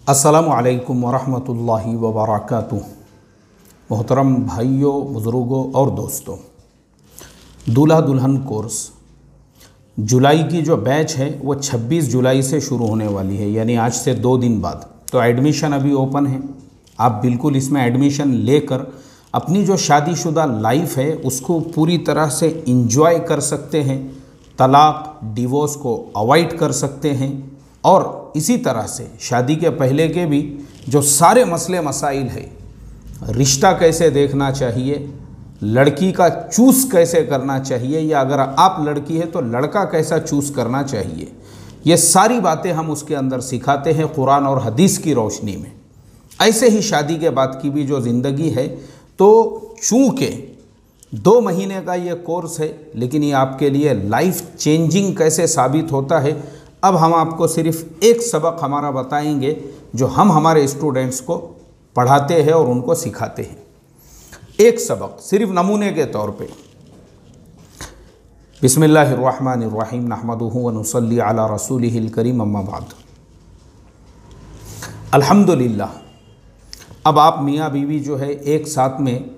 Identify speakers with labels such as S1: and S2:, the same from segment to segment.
S1: अस्सलामु अलैकुम वरहमतुल्लाहि वबरकातुहू। मोहतरम भाइयों, बुज़ुर्गों और दोस्तों, दूल्हा दुल्हन कोर्स जुलाई की जो बैच है वो 26 जुलाई से शुरू होने वाली है, यानी आज से 2 दिन बाद। तो एडमिशन अभी ओपन है। आप बिल्कुल इसमें एडमिशन लेकर अपनी जो शादीशुदा लाइफ है उसको पूरी तरह से इंजॉय कर सकते हैं, तलाक डिवोर्स को अवॉइड कर सकते हैं और इसी तरह से शादी के पहले के भी जो सारे मसले मसाइल है, रिश्ता कैसे देखना चाहिए, लड़की का चूज़ कैसे करना चाहिए, या अगर आप लड़की है तो लड़का कैसा चूज़ करना चाहिए, ये सारी बातें हम उसके अंदर सिखाते हैं कुरान और हदीस की रोशनी में। ऐसे ही शादी के बाद की भी जो ज़िंदगी है, तो चूँकि 2 महीने का ये कोर्स है, लेकिन ये आपके लिए लाइफ चेंजिंग कैसे साबित होता है, अब हम आपको सिर्फ एक सबक हमारा बताएंगे जो हम हमारे स्टूडेंट्स को पढ़ाते हैं और उनको सिखाते हैं। एक सबक सिर्फ नमूने के तौर पे। बिस्मिल्लाहिर्रहमानिर्रहीम, नहमदुहु व नुसल्ली अला रसूलिहिल करीम, अम्मा बाद। अल्हम्दुलिल्लाह, अब आप मियाँ बीवी जो है एक साथ में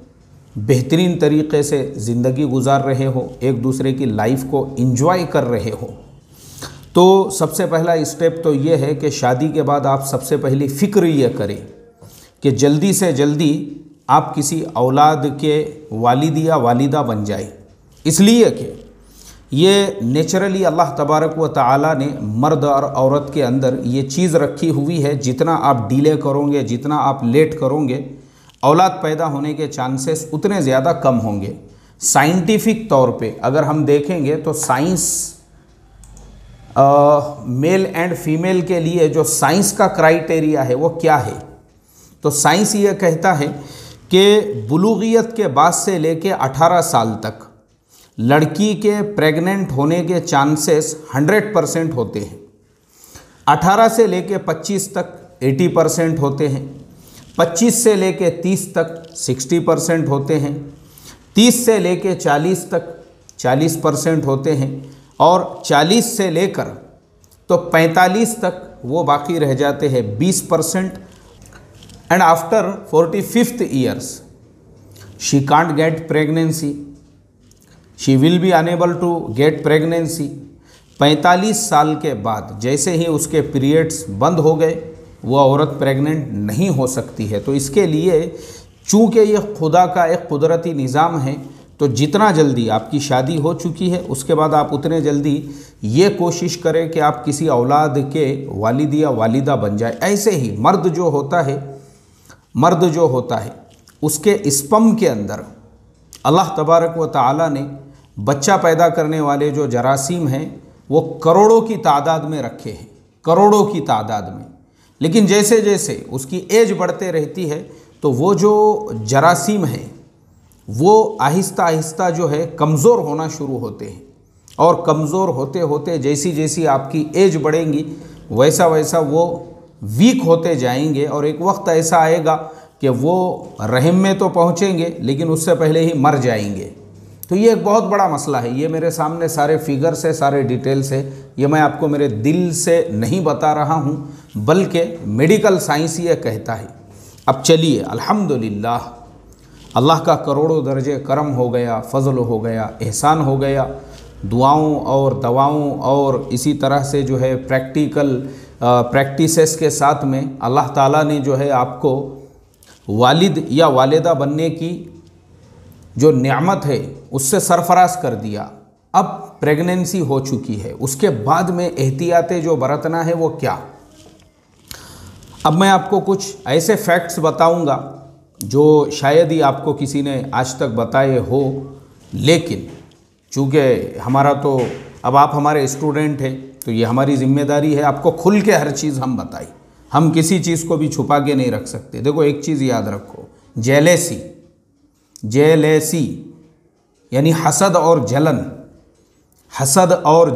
S1: बेहतरीन तरीक़े से ज़िंदगी गुजार रहे हो, एक दूसरे की लाइफ को इंजॉय कर रहे हो। तो सबसे पहला स्टेप तो ये है कि शादी के बाद आप सबसे पहली फ़िक्र ये करें कि जल्दी से जल्दी आप किसी औलाद के वालिद या वालिदा बन जाए, इसलिए कि ये नेचुरली अल्लाह तबारक व तआला ने मर्द और औरत के अंदर ये चीज़ रखी हुई है। जितना आप डिले करोगे, जितना आप लेट करोगे, औलाद पैदा होने के चांसेस उतने ज़्यादा कम होंगे। साइंटिफिक तौर पे अगर हम देखेंगे तो साइंस मेल एंड फीमेल के लिए जो साइंस का क्राइटेरिया है वो क्या है, तो साइंस ये कहता है कि बुलूगियत के बाद से लेके 18 साल तक लड़की के प्रेग्नेंट होने के चांसेस 100% होते हैं। 18 से लेके 25 तक 80% होते हैं, 25 से लेके 30 तक 60% होते हैं, 30 से लेके 40 तक 40% होते हैं, और 40 से लेकर तो 45 तक वो बाकी रह जाते हैं 20%। And after 45th years she can't get pregnancy, she will be unable to get pregnancy. 45 साल के बाद जैसे ही उसके पीरियड्स बंद हो गए, वो औरत प्रेग्नेंट नहीं हो सकती है। तो इसके लिए चूँकि ये खुदा का एक कुदरती निज़ाम है, तो जितना जल्दी आपकी शादी हो चुकी है उसके बाद आप उतने जल्दी ये कोशिश करें कि आप किसी औलाद के वालिद या वालिदा बन जाए। ऐसे ही मर्द जो होता है उसके स्पर्म के अंदर अल्लाह तबारक व तआला ने बच्चा पैदा करने वाले जो जरासीम हैं वो करोड़ों की तादाद में रखे हैं, करोड़ों की तादाद में। लेकिन जैसे जैसे उसकी एज बढ़ते रहती है तो वो जो जरासीम हैं वो आहिस्ता आहिस्ता जो है कमज़ोर होना शुरू होते हैं, और कमज़ोर होते होते जैसी जैसी आपकी एज बढ़ेंगी वैसा वैसा वो वीक होते जाएंगे, और एक वक्त ऐसा आएगा कि वो रहम में तो पहुँचेंगे लेकिन उससे पहले ही मर जाएंगे। तो ये एक बहुत बड़ा मसला है। ये मेरे सामने सारे फिगर्स है, सारे डिटेल्स है, ये मैं आपको मेरे दिल से नहीं बता रहा हूँ, बल्कि मेडिकल साइंस ये कहता है। अब चलिए, अल्हम्दुलिल्लाह, अल्लाह का करोड़ों दर्जे करम हो गया, फ़ज़ल हो गया, एहसान हो गया। दुआओं और दवाओं और इसी तरह से जो है प्रैक्टिसेस के साथ में अल्लाह ताला ने जो है आपको वालिद या वालिदा बनने की जो नेमत है उससे सरफराज कर दिया। अब प्रेगनेंसी हो चुकी है, उसके बाद में एहतियातें जो बरतना है वो क्या। अब मैं आपको कुछ ऐसे फैक्ट्स बताऊंगा जो शायद ही आपको किसी ने आज तक बताए हो, लेकिन चूँकि हमारा तो अब आप हमारे स्टूडेंट हैं तो ये हमारी जिम्मेदारी है आपको खुल के हर चीज़ हम बताएं। हम किसी चीज़ को भी छुपा के नहीं रख सकते। देखो, एक चीज़ याद रखो, जेलेसी यानी हसद और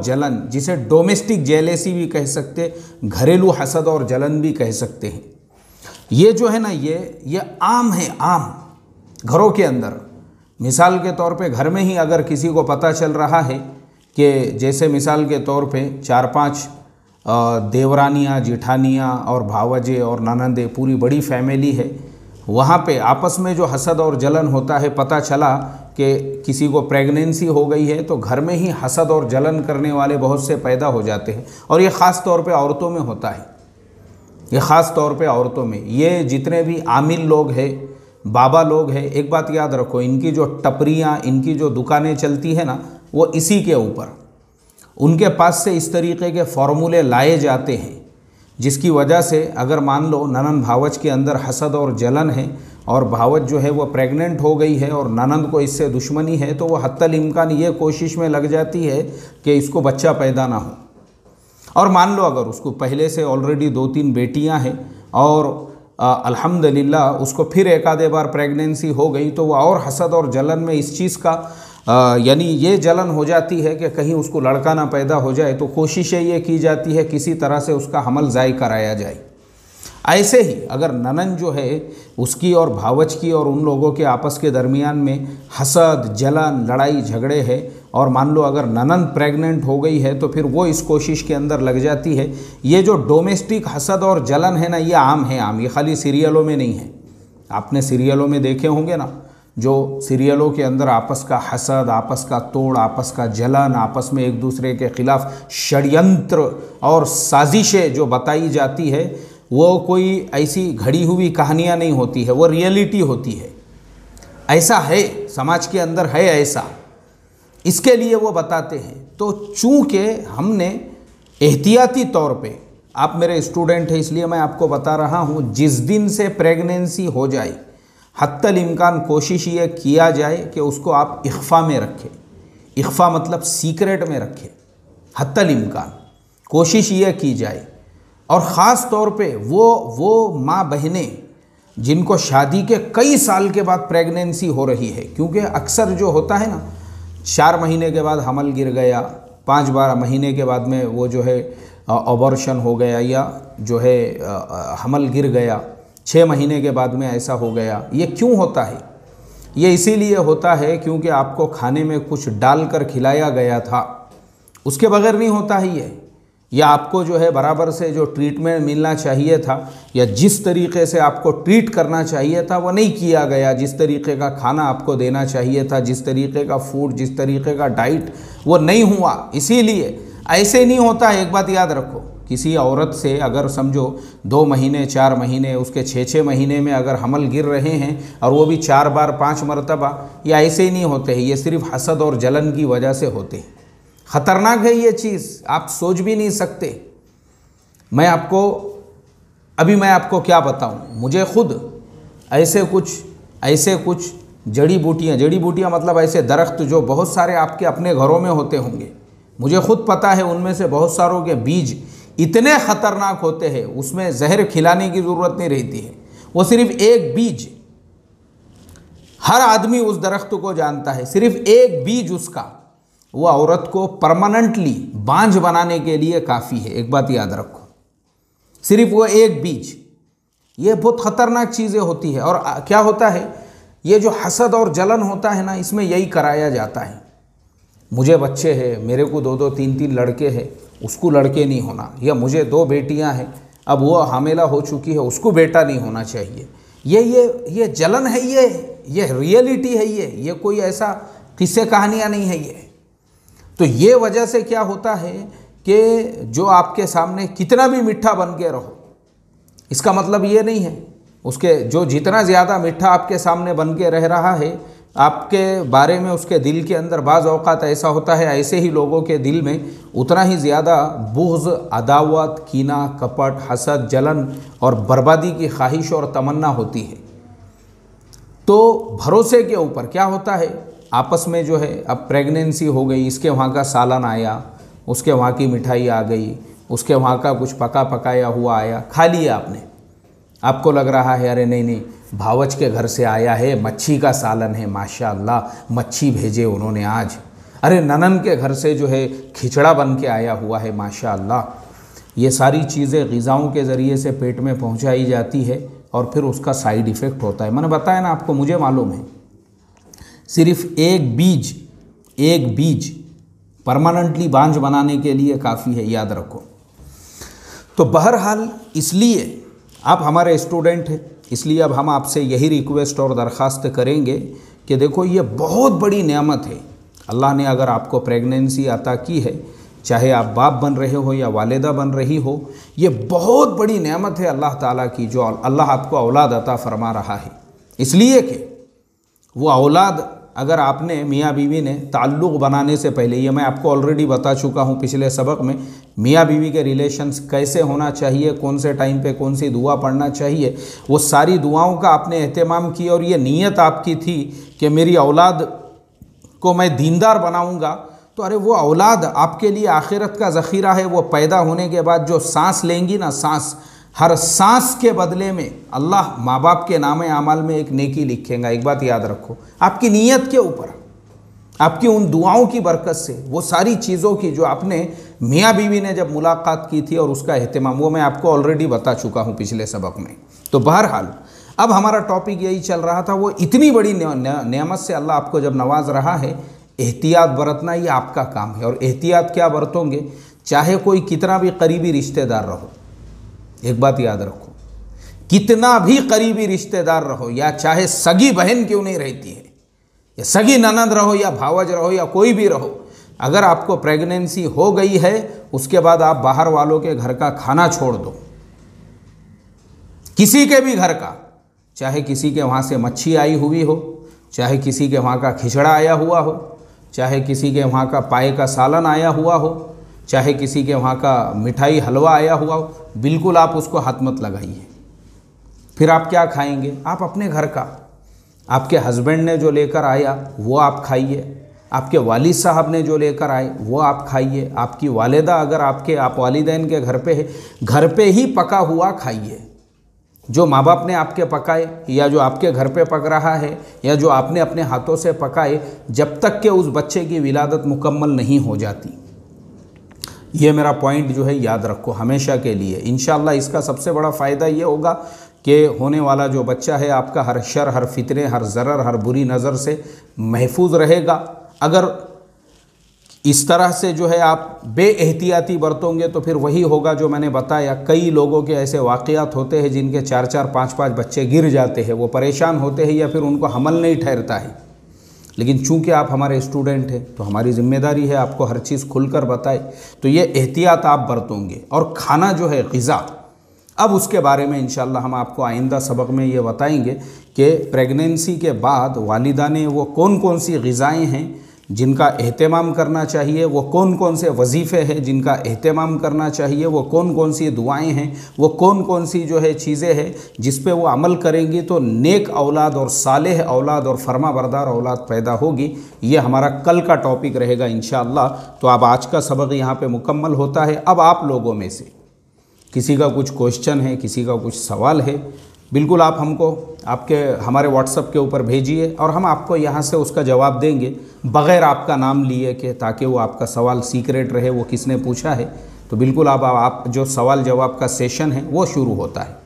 S1: जलन, जिसे डोमेस्टिक जेलेसी भी कह सकते, घरेलू हसद और जलन भी कह सकते हैं। ये जो है ना, ये आम है, आम घरों के अंदर। मिसाल के तौर पे घर में ही अगर किसी को पता चल रहा है कि जैसे मिसाल के तौर पे 4-5 देवरानियाँ, जिठानियाँ और भावजे और ननंदे, पूरी बड़ी फैमिली है। वहाँ पे आपस में जो हसद और जलन होता है, पता चला कि किसी को प्रेगनेंसी हो गई है तो घर में ही हसद और जलन करने वाले बहुत से पैदा हो जाते हैं। और ये ख़ास तौर पे औरतों में होता है, ये ख़ास तौर पे औरतों में। ये जितने भी आमिल लोग हैं, बाबा लोग हैं, एक बात याद रखो, इनकी जो टपरियाँ, इनकी जो दुकानें चलती है ना, वो इसी के ऊपर, उनके पास से इस तरीके के फॉर्मूले लाए जाते हैं, जिसकी वजह से अगर मान लो ननंद भावज के अंदर हसद और जलन है और भावज जो है वो प्रेग्नेंट हो गई है और ननंद को इससे दुश्मनी है, तो वो हत्तल इम्कान ये कोशिश में लग जाती है कि इसको बच्चा पैदा ना हो। और मान लो अगर उसको पहले से ऑलरेडी 2-3 बेटियां हैं और अल्हम्दुलिल्लाह उसको फिर एक आधे बार प्रेगनेंसी हो गई, तो वो और हसद और जलन में इस चीज़ का यानी ये जलन हो जाती है कि कहीं उसको लड़का ना पैदा हो जाए, तो कोशिशें ये की जाती है किसी तरह से उसका हमल ज़ाय कराया जाए। ऐसे ही अगर ननन जो है उसकी और भावच की और उन लोगों के आपस के दरमियान में हसद, जलन, लड़ाई झगड़े है और मान लो अगर ननन प्रेग्नेंट हो गई है तो फिर वो इस कोशिश के अंदर लग जाती है। ये जो डोमेस्टिक हसद और जलन है ना, ये आम है, आम, ये खाली सीरियलों में नहीं है। आपने सीरियलों में देखे होंगे ना, जो सीरियलों के अंदर आपस का हसद, आपस का तोड़, आपस का जलन, आपस में एक दूसरे के खिलाफ षड्यंत्र और साजिशें जो बताई जाती है, वो कोई ऐसी घड़ी हुई कहानियाँ नहीं होती है, वो रियलिटी होती है। ऐसा है, समाज के अंदर है ऐसा, इसके लिए वो बताते हैं। तो चूँकि हमने एहतियाती तौर पे, आप मेरे स्टूडेंट हैं इसलिए मैं आपको बता रहा हूँ, जिस दिन से प्रेगनेंसी हो जाए हत्तल इम्कान कोशिश ये किया जाए कि उसको आप इख्फा में रखें। इख्फा मतलब सीक्रेट में रखें, हत्तल इम्कान कोशिश ये की जाए। और ख़ास तौर पे वो माँ बहनें जिनको शादी के कई साल के बाद प्रेगनेंसी हो रही है, क्योंकि अक्सर जो होता है ना, 4 महीने के बाद हमल गिर गया, 5-12 महीने के बाद में वो जो है अबॉर्शन हो गया, या जो है हमल गिर गया, 6 महीने के बाद में ऐसा हो गया। ये क्यों होता है? ये इसीलिए होता है क्योंकि आपको खाने में कुछ डालकर खिलाया गया था, उसके बगैर नहीं होता है ये। या आपको जो है बराबर से जो ट्रीटमेंट मिलना चाहिए था या जिस तरीके से आपको ट्रीट करना चाहिए था वो नहीं किया गया, जिस तरीके का खाना आपको देना चाहिए था, जिस तरीके का फूड, जिस तरीके का डाइट, वो नहीं हुआ। इसीलिए ऐसे नहीं होता है। एक बात याद रखो, किसी औरत से अगर समझो 2 महीने, 4 महीने, उसके 6-6 महीने में अगर हमल गिर रहे हैं और वो भी 4 बार 5 मरतबा, या ऐसे ही नहीं होते हैं, ये सिर्फ हसद और जलन की वजह से होते हैं। ख़तरनाक है ये चीज़, आप सोच भी नहीं सकते। मैं आपको क्या बताऊं, मुझे खुद ऐसे कुछ जड़ी बूटियां मतलब ऐसे दरख्त जो बहुत सारे आपके अपने घरों में होते होंगे, मुझे खुद पता है उनमें से बहुत सारों के बीज इतने ख़तरनाक होते हैं, उसमें जहर खिलाने की ज़रूरत नहीं रहती है। वो सिर्फ एक बीज, हर आदमी उस दरख्त को जानता है, सिर्फ एक बीज उसका वो औरत को परमानेंटली बांझ बनाने के लिए काफ़ी है। एक बात याद रखो, सिर्फ वो एक बीज, ये बहुत ख़तरनाक चीज़ें होती है। और क्या होता है, ये जो हसद और जलन होता है ना, इसमें यही कराया जाता है। मुझे बच्चे हैं, मेरे को 2-2, 3-3 लड़के हैं, उसको लड़के नहीं होना, या मुझे 2 बेटियां हैं, अब वो हामिला हो चुकी है, उसको बेटा नहीं होना चाहिए। ये जलन है, ये रियलिटी है, ये कोई ऐसा किस्से कहानियाँ नहीं है ये। तो ये वजह से क्या होता है कि जो आपके सामने कितना भी मीठा बन के रहो, इसका मतलब ये नहीं है उसके जो जितना ज़्यादा मीठा आपके सामने बन के रह रहा है, आपके बारे में उसके दिल के अंदर बाज़ औक़ात ऐसा होता है, ऐसे ही लोगों के दिल में उतना ही ज़्यादा बुग़्ज़, अदावत, कीना, कपट, हसद, जलन और बर्बादी की ख्वाहिश और तमन्ना होती है। तो भरोसे के ऊपर क्या होता है, आपस में जो है, अब प्रेगनेंसी हो गई, इसके वहाँ का सालन आया, उसके वहाँ की मिठाई आ गई, उसके वहाँ का कुछ पकाया हुआ आया, खा लिया आपने। आपको लग रहा है अरे नहीं, भावच के घर से आया है, मच्छी का सालन है, माशाअल्लाह मच्छी भेजे उन्होंने आज। अरे ननन के घर से जो है खिचड़ा बन के आया हुआ है, माशाअल्लाह। ये सारी चीज़ें ग़िज़ाओं के ज़रिए से पेट में पहुँचाई जाती है और फिर उसका साइड इफ़ेक्ट होता है। मैंने बताया ना आपको, मुझे मालूम है। सिर्फ एक बीज परमानेंटली बांझ बनाने के लिए काफ़ी है, याद रखो। तो बहरहाल इसलिए आप हमारे स्टूडेंट हैं, इसलिए अब हम आपसे यही रिक्वेस्ट और दरख्वास्त करेंगे कि देखो ये बहुत बड़ी नेमत है। अल्लाह ने अगर आपको प्रेगनेंसी अता की है, चाहे आप बाप बन रहे हो या वालिदा बन रही हो, ये बहुत बड़ी नेमत है अल्लाह ताला की, जो अल्लाह आपको औलाद अता फरमा रहा है। इसलिए कि वो औलाद अगर आपने मियाँ बीवी ने ताल्लुक़ बनाने से पहले, ये मैं आपको ऑलरेडी बता चुका हूँ पिछले सबक में, मियाँ बीवी के रिलेशंस कैसे होना चाहिए, कौन से टाइम पे कौन सी दुआ पढ़ना चाहिए, वो सारी दुआओं का आपने एहतमाम किया और ये नीयत आपकी थी कि मेरी औलाद को मैं दीनदार बनाऊँगा। तो अरे वो औलाद आपके लिए आखिरत का ज़ख़ीरा है। वो पैदा होने के बाद जो सांस लेंगी ना, सांस, हर सांस के बदले में अल्लाह माँ बाप के नाम आमाल में एक नेकी लिखेगा। एक बात याद रखो, आपकी नीयत के ऊपर, आपकी उन दुआओं की बरकत से, वो सारी चीज़ों की जो आपने मियाँ बीवी ने जब मुलाकात की थी और उसका एहतमाम, वो मैं आपको ऑलरेडी बता चुका हूँ पिछले सबक में। तो बहरहाल अब हमारा टॉपिक यही चल रहा था, वो इतनी बड़ी नेमत से अल्लाह आपको जब नवाज रहा है, एहतियात बरतना ये आपका काम है। और एहतियात क्या बरतोगे, चाहे कोई कितना भी करीबी रिश्तेदार रहो, एक बात याद रखो, कितना भी करीबी रिश्तेदार रहो, या चाहे सगी बहन क्यों नहीं रहती है, या सगी ननद रहो या भावज रहो या कोई भी रहो, अगर आपको प्रेगनेंसी हो गई है, उसके बाद आप बाहर वालों के घर का खाना छोड़ दो, किसी के भी घर का, चाहे किसी के वहाँ से मच्छी आई हुई हो, चाहे किसी के वहाँ का खिचड़ा आया हुआ हो, चाहे किसी के वहाँ का पाए का सालन आया हुआ हो, चाहे किसी के वहाँ का मिठाई हलवा आया हुआ हो, बिल्कुल आप उसको हाथ मत लगाइए। फिर आप क्या खाएंगे, आप अपने घर का, आपके हस्बैंड ने जो लेकर आया वो आप खाइए, आपके वालिद साहब ने जो लेकर आए वो आप खाइए, आपकी वालिदा अगर आप वालिदैन के घर पे है, घर पे ही पका हुआ खाइए। जो माँ बाप ने आपके पकाए या जो आपके घर पे पक रहा है या जो आपने अपने हाथों से पकाए, जब तक कि उस बच्चे की विलादत मुकम्मल नहीं हो जाती। ये मेरा पॉइंट जो है याद रखो हमेशा के लिए। इंशाअल्लाह इसका सबसे बड़ा फ़ायदा ये होगा कि होने वाला जो बच्चा है आपका हर शर, हर फितने, हर ज़रर, हर बुरी नज़र से महफूज रहेगा। अगर इस तरह से जो है आप बेएहतियाती बरतोंगे तो फिर वही होगा जो मैंने बताया। कई लोगों के ऐसे वाक़यात होते हैं जिनके 4-4, 5-5 बच्चे गिर जाते हैं, वो परेशान होते हैं या फिर उनको हमल नहीं ठहरता है। लेकिन चूंकि आप हमारे स्टूडेंट हैं तो हमारी ज़िम्मेदारी है आपको हर चीज़ खुलकर बताए। तो ये एहतियात आप बरतोंगे। और खाना जो है ग़िज़ा, अब उसके बारे में इंशाअल्लाह हम आपको आइंदा सबक में ये बताएंगे कि प्रेगनेंसी के बाद वालिदा ने वो कौन कौन सी ग़िज़ाएँ हैं जिनका एहतमाम करना चाहिए, वो कौन कौन से वजीफ़े हैं जिनका एहतमाम करना चाहिए, वो कौन कौन सी दुआएं हैं, वो कौन कौन सी जो है चीज़ें हैं जिस पे वो अमल करेंगी तो नेक औलाद और सालेह औलाद और फरमा बरदार औलाद पैदा होगी। ये हमारा कल का टॉपिक रहेगा इंशाअल्लाह। तो अब आज का सबक यहाँ पे मुकम्मल होता है। अब आप लोगों में से किसी का कुछ क्वेश्चन है, किसी का कुछ सवाल है, बिल्कुल आप हमको हमारे व्हाट्सएप के ऊपर भेजिए और हम आपको यहाँ से उसका जवाब देंगे बग़ैर आपका नाम लिए, कि ताकि वो आपका सवाल सीक्रेट रहे, वो किसने पूछा है। तो बिल्कुल आप जो सवाल जवाब का सेशन है वो शुरू होता है।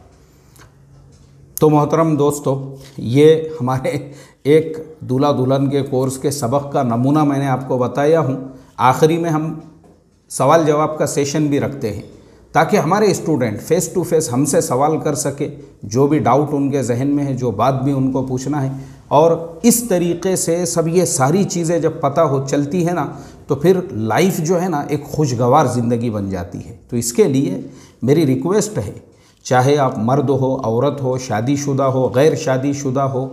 S1: तो मोहतरम दोस्तों, ये हमारे एक दूल्हा दुल्हन के कोर्स के सबक का नमूना मैंने आपको बताया हूँ। आखिरी में हम सवाल जवाब का सेशन भी रखते हैं ताकि हमारे स्टूडेंट फेस टू फेस हमसे सवाल कर सके, जो भी डाउट उनके जहन में है, जो बात भी उनको पूछना है। और इस तरीक़े से सब ये सारी चीज़ें जब पता हो चलती है ना, तो फिर लाइफ जो है ना एक खुशगवार ज़िंदगी बन जाती है। तो इसके लिए मेरी रिक्वेस्ट है, चाहे आप मर्द हो, औरत हो, शादीशुदा हो, गैर शादीशुदा हो,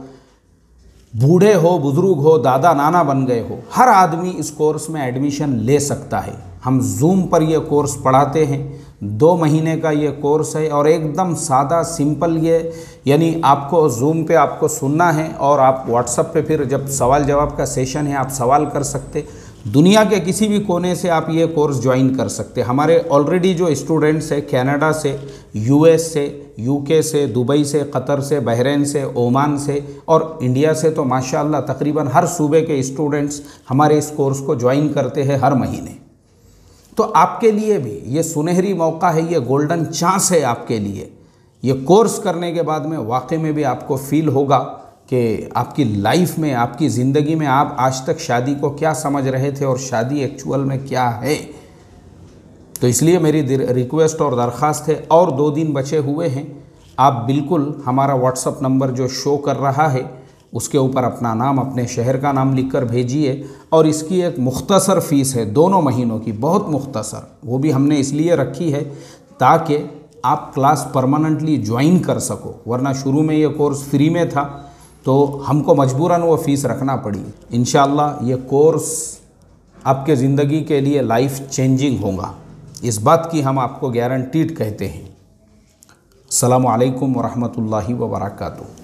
S1: बूढ़े हो, बुज़ुर्ग हो, दादा नाना बन गए हो, हर आदमी इस कोर्स में एडमिशन ले सकता है। हम जूम पर ये कोर्स पढ़ाते हैं, 2 महीने का ये कोर्स है और एकदम सादा सिंपल ये, यानी आपको जूम पे आपको सुनना है और आप व्हाट्सएप पे फिर जब सवाल जवाब का सेशन है आप सवाल कर सकते। दुनिया के किसी भी कोने से आप ये कोर्स ज्वाइन कर सकते। हमारे ऑलरेडी जो स्टूडेंट्स हैं कनाडा से, यूएस से, यूके से, दुबई से, कतर से, बहरीन से, ओमान से और इंडिया से, तो माशाअल्लाह तकरीबन हर सूबे के स्टूडेंट्स हमारे इस कोर्स को ज्वाइन करते हैं हर महीने। तो आपके लिए भी ये सुनहरी मौका है, ये गोल्डन चांस है आपके लिए। ये कोर्स करने के बाद में वाकई में भी आपको फील होगा कि आपकी लाइफ में, आपकी ज़िंदगी में आप आज तक शादी को क्या समझ रहे थे और शादी एक्चुअल में क्या है। तो इसलिए मेरी रिक्वेस्ट और दरख्वास्त है, और 2 दिन बचे हुए हैं, आप बिल्कुल हमारा व्हाट्सअप नंबर जो शो कर रहा है उसके ऊपर अपना नाम, अपने शहर का नाम लिखकर भेजिए। और इसकी एक मुख्तसर फ़ीस है 2 महीनों की, बहुत मुख्तसर, वो भी हमने इसलिए रखी है ताकि आप क्लास परमानेंटली ज्वाइन कर सको, वरना शुरू में ये कोर्स फ्री में था तो हमको मजबूरन वो फ़ीस रखना पड़ी। इंशाअल्लाह ये कोर्स आपके ज़िंदगी के लिए लाइफ चेंजिंग होगा, इस बात की हम आपको गारंटीड कहते हैं। अस्सलामु अलैकुम वरहमतुल्लाहि वबरकातुहू।